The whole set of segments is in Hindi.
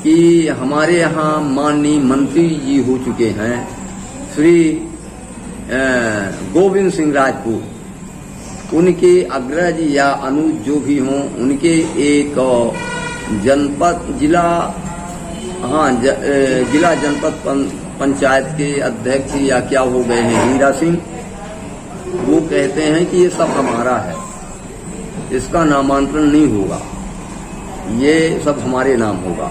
कि हमारे यहाँ माननीय मंत्री जी हो चुके हैं श्री गोविंद सिंह राजपूत, उनके अग्रज या अनुज जो भी हों, उनके एक जनपद जिला जनपद पंचायत के अध्यक्ष या क्या हो गए हैं हीरा सिंह, वो कहते हैं कि ये सब हमारा है, इसका नामांतरण नहीं होगा, ये सब हमारे नाम होगा।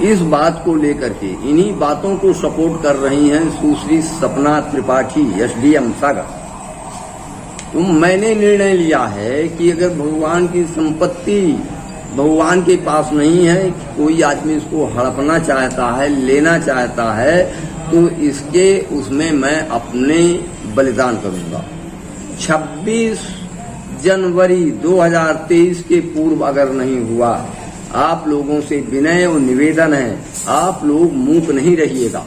इस बात को लेकर के इन्हीं बातों को सपोर्ट कर रही हैं सुश्री सपना त्रिपाठी एसडीएम सागर। तो मैंने निर्णय लिया है कि अगर भगवान की संपत्ति भगवान के पास नहीं है, कोई आदमी इसको हड़पना चाहता है, लेना चाहता है, तो इसके उसमें मैं अपने बलिदान करूंगा। 26 जनवरी 2023 के पूर्व अगर नहीं हुआ, आप लोगों से विनय और निवेदन है, आप लोग मूक नहीं रहिएगा।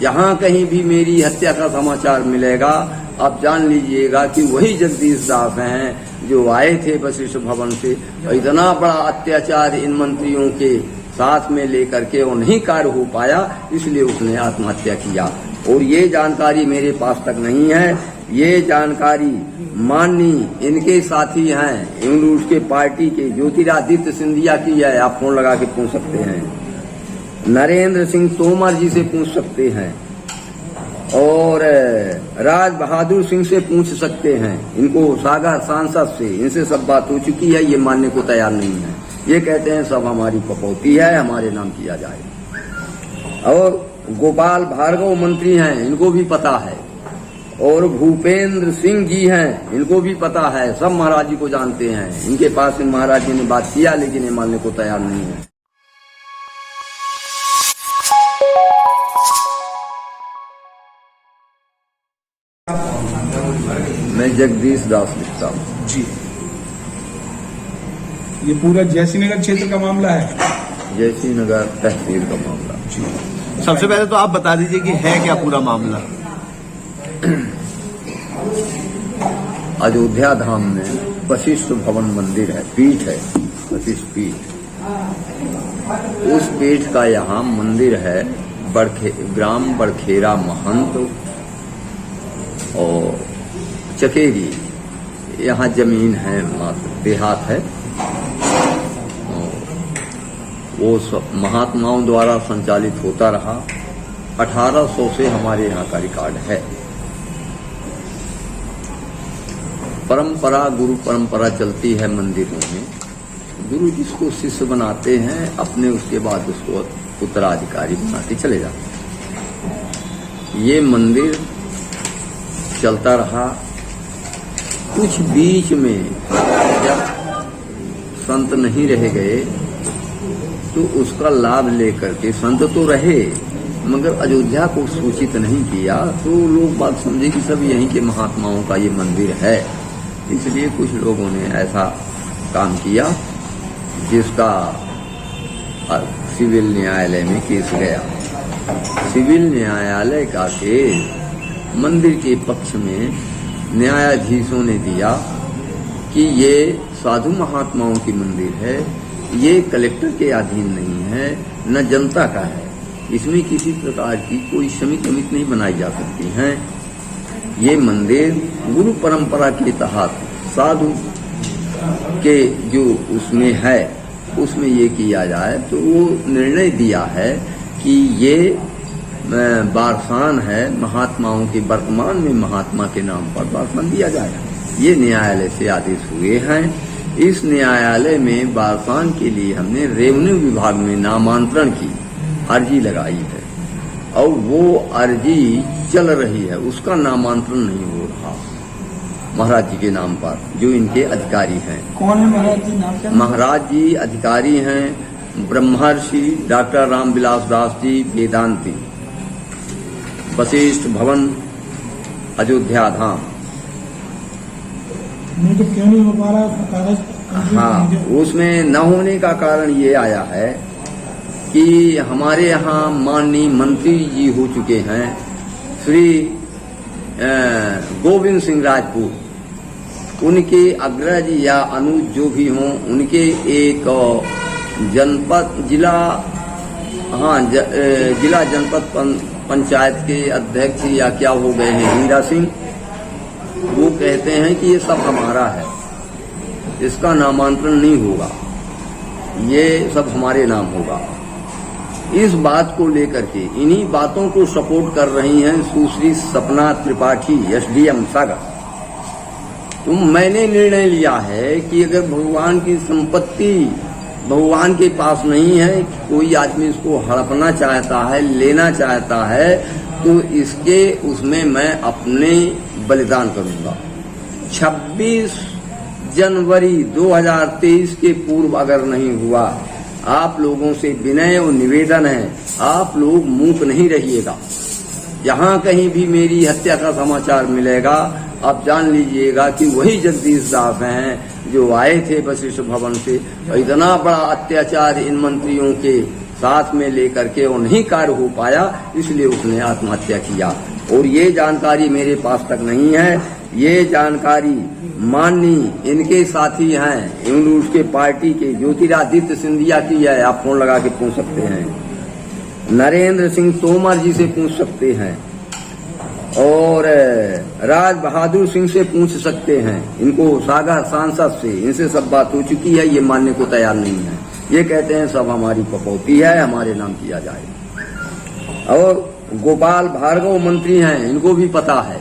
जहां कहीं भी मेरी हत्या का समाचार मिलेगा, आप जान लीजिएगा कि वही जगदीश दास हैं जो आए थे वशिष्ठ भवन से। इतना बड़ा अत्याचार इन मंत्रियों के साथ में लेकर के वो नहीं कार्य हो पाया, इसलिए उसने आत्महत्या किया। और ये जानकारी मेरे पास तक नहीं है, ये जानकारी माननीय इनके साथी हैं, इंग्लूस के पार्टी के ज्योतिरादित्य सिंधिया की है, आप फोन लगा के पूछ सकते हैं। नरेंद्र सिंह तोमर जी से पूछ सकते हैं और राज बहादुर सिंह से पूछ सकते हैं। इनको सागर सांसद से, इनसे सब बात हो चुकी है, ये मानने को तैयार नहीं है। ये कहते हैं सब हमारी कपौती है, हमारे नाम किया जाए। और गोपाल भार्गव मंत्री हैं, इनको भी पता है। और भूपेंद्र सिंह जी हैं, इनको भी पता है, सब महाराज जी को जानते हैं। इनके पास इन महाराज जी ने बात किया, लेकिन ये मानने को तैयार नहीं है। मैं जगदीश दास लिखता हूँ जी। ये पूरा जयसिंह नगर क्षेत्र का मामला है, जयसिंह नगर तहसील का मामला जी। सबसे पहले तो आप बता दीजिए कि है क्या पूरा मामला। अयोध्या धाम में वशिष्ठ भवन मंदिर है, पीठ है, वशिष्ठ पीठ। उस पीठ का यहाँ मंदिर है। ग्राम बड़खेरा महंत और चकेरी, यहाँ जमीन है, मात्र देहात है। वो सब महात्माओं द्वारा संचालित होता रहा। 1800 से हमारे यहाँ का रिकॉर्ड है। परंपरा, गुरु परंपरा चलती है मंदिरों में। गुरु जिसको शिष्य बनाते हैं, अपने उसके बाद उसको उत्तराधिकारी बनाते चले जाते हैं। ये मंदिर चलता रहा। कुछ बीच में जब संत नहीं रह गए, तो उसका लाभ लेकर के संत तो रहे, मगर अयोध्या को सूचित नहीं किया, तो लोग बात समझे कि सब यहीं के महात्माओं का ये मंदिर है। इसलिए कुछ लोगों ने ऐसा काम किया जिसका सिविल न्यायालय में केस गया। सिविल न्यायालय का केस मंदिर के पक्ष में न्यायाधीशों ने दिया कि ये साधु महात्माओं की मंदिर है, ये कलेक्टर के अधीन नहीं है, न जनता का है, इसमें किसी प्रकार की कोई समिति नहीं बनाई जा सकती है। ये मंदिर गुरु परंपरा के तहत साधु के जो उसमें है, उसमें ये किया जाए। तो वो निर्णय दिया है कि ये बारसान है, महात्माओं के, वर्तमान में महात्मा के नाम पर बारसान दिया जाए। ये न्यायालय से आदेश हुए हैं। इस न्यायालय में बारसान के लिए हमने रेवेन्यू विभाग में नामांतरण की अर्जी लगाई है, और वो अर्जी चल रही है, उसका नामांतरण नहीं हो रहा महाराज जी के नाम पर, जो इनके अधिकारी हैं। कौन है महाराज जी? नाम क्या? महाराज जी अधिकारी हैं ब्रह्मर्षि डॉक्टर रामविलास दास जी वेदांती, वशिष्ठ भवन, अयोध्या धाम। नहीं तो क्यों नहीं हो पा रहा कागज? हाँ, उसमें न होने का कारण ये आया है कि हमारे यहाँ माननीय मंत्री जी हो चुके हैं श्री गोविंद सिंह राजपूत, उनके अग्रज या अनुज जो भी हों, उनके एक जनपद जिला जिला जनपद पंचायत के अध्यक्ष या क्या हो गए हैं हीरा सिंह, वो कहते हैं कि ये सब हमारा है, इसका नामांतरण नहीं होगा, ये सब हमारे नाम होगा। इस बात को लेकर के इन्हीं बातों को सपोर्ट कर रही हैं सुश्री सपना त्रिपाठी एसडीएम सागर। तो मैंने निर्णय लिया है कि अगर भगवान की संपत्ति भगवान के पास नहीं है, कोई आदमी इसको हड़पना चाहता है, लेना चाहता है, तो इसके उसमें मैं अपने बलिदान करूंगा। 26 जनवरी 2023 के पूर्व अगर नहीं हुआ, आप लोगों से विनय और निवेदन है, आप लोग मूक नहीं रहिएगा। जहां कहीं भी मेरी हत्या का समाचार मिलेगा, आप जान लीजिएगा कि वही जगदीश दास हैं जो आए थे वशिष्ठ भवन से, इतना बड़ा अत्याचार इन मंत्रियों के साथ में लेकर के और नहीं कार्य हो पाया, इसलिए उसने आत्महत्या किया। और ये जानकारी मेरे पास तक नहीं है, ये जानकारी माननीय इनके साथी हैं, उसके पार्टी के ज्योतिरादित्य सिंधिया की है, आप फोन लगा के पूछ सकते हैं। नरेंद्र सिंह तोमर जी से पूछ सकते हैं और राज बहादुर सिंह से पूछ सकते हैं। इनको सागर सांसद से इनसे सब बात हो चुकी है, ये मानने को तैयार नहीं है। ये कहते हैं सब हमारी कपौती है, हमारे नाम किया जाए। और गोपाल भार्गव मंत्री हैं, इनको भी पता है।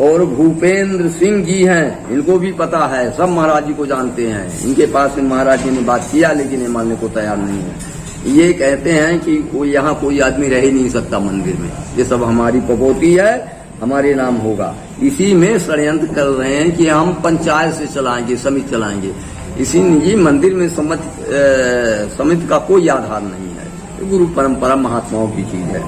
और भूपेंद्र सिंह जी हैं, इनको भी पता है, सब महाराज जी को जानते हैं। इनके पास महाराज जी ने बात किया, लेकिन ये मानने को तैयार नहीं है। ये कहते हैं कि यहाँ कोई आदमी रह ही नहीं सकता मंदिर में, ये सब हमारी कपौती है, हमारे नाम होगा। इसी में षड्यंत्र कर रहे हैं कि हम पंचायत से चलाएंगे, समिति चलाएंगे। इसी निजी मंदिर में समिति का कोई आधार नहीं है, गुरु परंपरा महात्माओं की चीज है।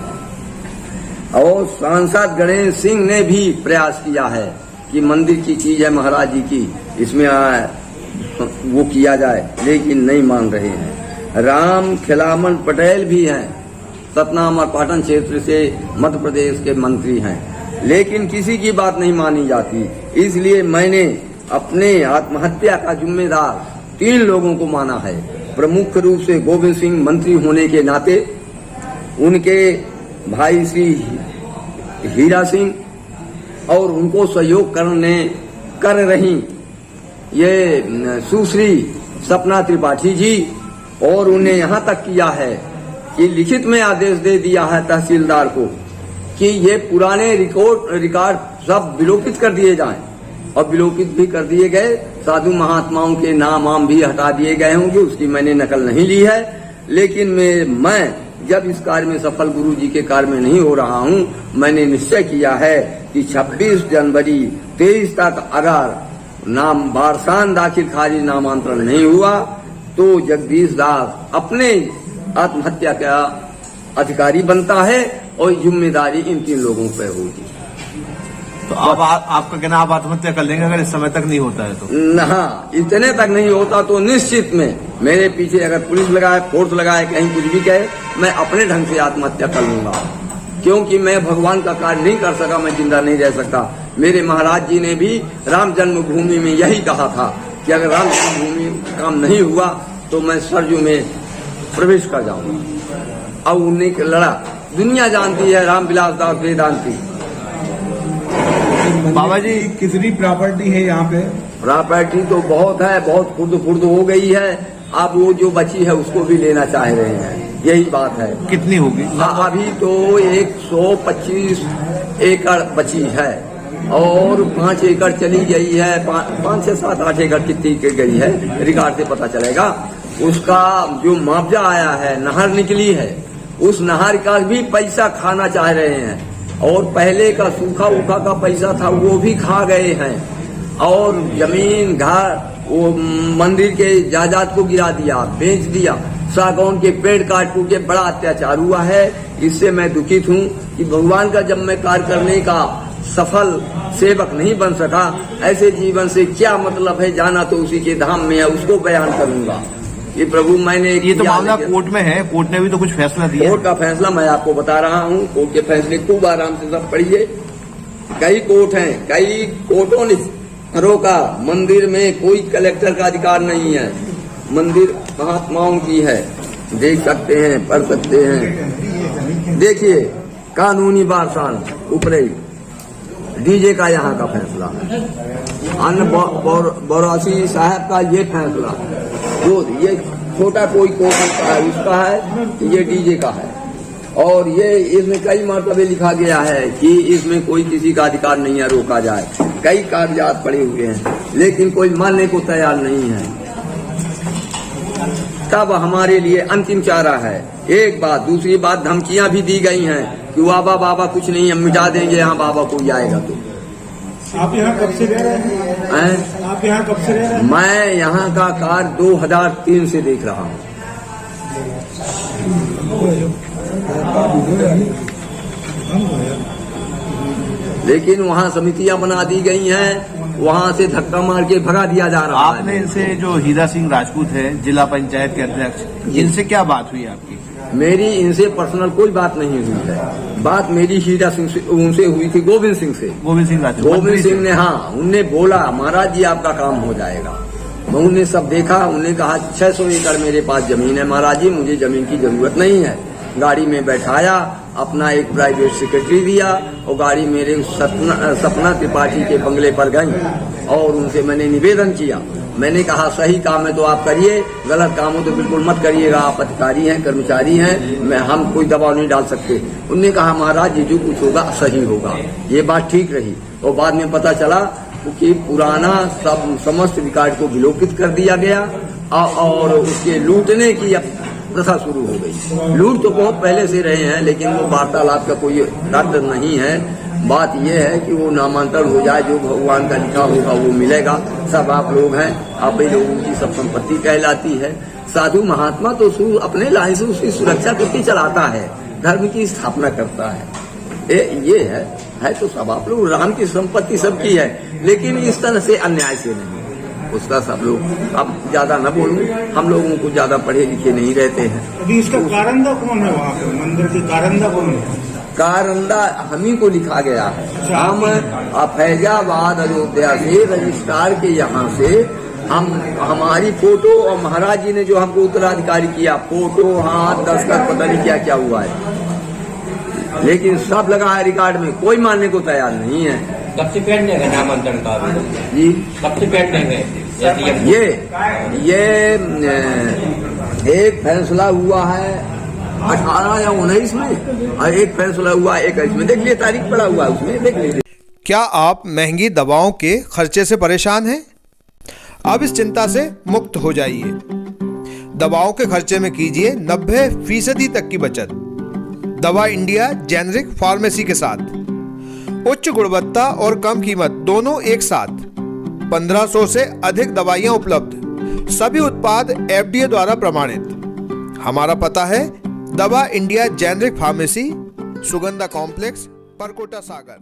और सांसद गणेश सिंह ने भी प्रयास किया है कि मंदिर की चीज है महाराज जी की, इसमें वो किया जाए, लेकिन नहीं मान रहे हैं। राम खिलामन पटेल भी हैं, सतना और पाटन क्षेत्र से मध्य प्रदेश के मंत्री हैं, लेकिन किसी की बात नहीं मानी जाती। इसलिए मैंने अपने आत्महत्या का जिम्मेदार 3 लोगों को माना है। प्रमुख रूप से गोविंद सिंह मंत्री होने के नाते, उनके भाई श्री हीरा सिंह और उनको सहयोग कर रही ये सुश्री सपना त्रिपाठी जी, और उन्हें यहाँ तक किया है कि लिखित में आदेश दे दिया है तहसीलदार को कि ये पुराने रिकॉर्ड सब विलोपित कर दिए जाएं, और विलोपित भी कर दिए गए। साधु महात्माओं के नाम भी हटा दिए गए होंगे, उसकी मैंने नकल नहीं ली है। लेकिन मैं जब इस कार्य में सफल गुरु जी के कार्य में नहीं हो रहा हूँ, मैंने निश्चय किया है कि 26 जनवरी 23 तक अगर नाम बारसान दाखिल खारिज नामांतरण नहीं हुआ, तो जगदीश दास अपने आत्महत्या का अधिकारी बनता है और जिम्मेदारी इन 3 लोगों पर होगी। तो अब आपका कहना, आप आत्महत्या कर लेंगे अगर इस समय तक नहीं होता है तो? हाँ, इतने तक नहीं होता तो निश्चित में मेरे पीछे अगर पुलिस लगाए, फोर्स लगाए, कहीं कुछ भी कहे, मैं अपने ढंग से आत्महत्या कर लूंगा। क्योंकि मैं भगवान का कार्य नहीं कर सका, मैं जिंदा नहीं रह सकता। मेरे महाराज जी ने भी राम जन्मभूमि में यही कहा था कि अगर राम जन्मभूमि काम नहीं हुआ तो मैं सरजू में प्रवेश कर जाऊंगा। अब उन्हीं का लड़ा दुनिया जानती है, रामविलास दास वेदांती। बाबा जी कितनी प्रॉपर्टी है यहाँ पे? प्रॉपर्टी तो बहुत है, बहुत खुर्द हो गई है। अब वो जो बची है उसको भी लेना चाह रहे हैं, यही बात है। कितनी होगी? अभी तो 125 एकड़ बची है और 5 एकड़ चली गई है, 5 6 7 8 एकड़ कितनी गई है रिकॉर्ड से पता चलेगा। उसका जो मुआवजा आया है, नहर निकली है, उस नहर का भी पैसा खाना चाह रहे हैं। और पहले का सूखा उखा का पैसा था वो भी खा गए हैं। और जमीन घर वो मंदिर के जायदाद को गिरा दिया, बेच दिया, सागौन के पेड़ काट के बड़ा अत्याचार हुआ है। इससे मैं दुखित हूँ कि भगवान का जब मैं कार्य करने का सफल सेवक नहीं बन सका, ऐसे जीवन से क्या मतलब है। जाना तो उसी के धाम में है, उसको बयान करूंगा कि प्रभु मैंने ये तो मामला कोर्ट में है, कोर्ट ने भी तो कुछ फैसला दिया। कोर्ट का फैसला मैं आपको बता रहा हूँ। कोर्ट के फैसले खूब आराम से सब पढ़िए। कई कोर्ट हैं, कई कोर्टों ने रोका। मंदिर में कोई कलेक्टर का अधिकार नहीं है। मंदिर महात्माओं की है, देख सकते हैं, पढ़ सकते हैं। देखिए, कानूनी बारसान उपरी डीजे का यहाँ का फैसला है, अन्य बौरासी साहब का ये फैसला, जो ये छोटा कोई कोर्ट का है उसका है, ये डीजे का है। और ये इसमें कई मर्तबे लिखा गया है कि इसमें कोई किसी का अधिकार नहीं है रोका जाए, कई कागजात पड़े हुए हैं, लेकिन कोई मानने को तैयार नहीं है। तब हमारे लिए अंतिम चारा है। एक बात, दूसरी बात, धमकियां भी दी गई हैं कि बाबा कुछ नहीं, हम मिटा देंगे यहाँ बाबा कोई आएगा तो। आप यहाँ कब से रह रहे हैं? आप यहाँ कब से रह रहे हैं? मैं यहाँ का कार्य 2003 से देख रहा हूँ। लेकिन वहाँ समितियां बना दी गई हैं, वहाँ से धक्का मार के भगा दिया जा रहा है। आपने इनसे, जो हीरा सिंह राजपूत है जिला पंचायत के अध्यक्ष, इनसे क्या बात हुई आपकी? मेरी इनसे पर्सनल कोई बात नहीं हुई है। बात मेरी हीरा सिंह से उनसे हुई थी, गोविंद सिंह से। गोविंद सिंह राजपूत, गोविंद सिंह ने, हाँ, उनने बोला महाराज जी आपका काम हो जाएगा। उन्होंने सब देखा, उन्होंने कहा 600 एकड़ मेरे पास जमीन है महाराज जी, मुझे जमीन की जरूरत नहीं है। गाड़ी में बैठाया, अपना एक प्राइवेट सेक्रेटरी दिया और गाड़ी मेरे सपना त्रिपाठी के बंगले पर गई और उनसे मैंने निवेदन किया। मैंने कहा सही काम है तो आप करिए, गलत काम हो तो बिल्कुल मत करिएगा, आप अधिकारी हैं, कर्मचारी हैं, हम कोई दबाव नहीं डाल सकते। उनने कहा महाराज जी जो कुछ होगा सही होगा। ये बात ठीक रही। और बाद में पता चला कि पुराना समस्त रिकॉर्ड को विलोपित कर दिया गया और उसके लूटने की प्रथा शुरू हो गई। लूट तो बहुत पहले से रहे हैं, लेकिन वो वार्तालाप का कोई अर्थ नहीं है। बात यह है कि वो नामांतरण हो जाए, जो भगवान का लिखा होगा वो मिलेगा। सब आप लोग हैं, आप ही लोगों की सब संपत्ति कहलाती है। साधु महात्मा तो अपने लाइन से उसकी सुरक्षा करके चलाता है, धर्म की स्थापना करता है। ये है तो सब आप लोग, राम की संपत्ति सबकी है, लेकिन इस तरह से अन्याय से नहीं। उसका सब लोग, अब ज्यादा न बोलूं, हम लोगों को ज्यादा पढ़े लिखे नहीं रहते हैं। अभी इसका कारंदा कौन है? वहाँ पे मंदिर की कारंदा कौन है? कारंदा हम ही को लिखा गया है। हम फैजाबाद अयोध्या से रजिस्ट्रार के यहाँ से हमारी फोटो और महाराज जी ने जो हमको उत्तराधिकारी किया, फोटो, हाथ, दस्तखत, पता नहीं क्या क्या हुआ है, लेकिन सब लगा है रिकॉर्ड में, कोई मानने को तैयार नहीं है। कब से पेंडिंग है नामांतरण का जी? कब से पेंडिंग है? ये एक फैसला हुआ है 18 या 19 में और एक फैसला हुआ 21 में। देख लीजिए, तारीख पड़ा हुआ है उसमें, देख लीजिए। क्या आप महंगी दवाओं के खर्चे से परेशान हैं? अब इस चिंता से मुक्त हो जाइए। दवाओं के खर्चे में कीजिए 90% तक की बचत। दवा इंडिया जेनेरिक फार्मेसी के साथ उच्च गुणवत्ता और कम कीमत दोनों एक साथ। 1500 से अधिक दवाइयां उपलब्ध, सभी उत्पाद FDA द्वारा प्रमाणित। हमारा पता है Dawa India generic pharmacy, Sugandha complex, Parkota सागर।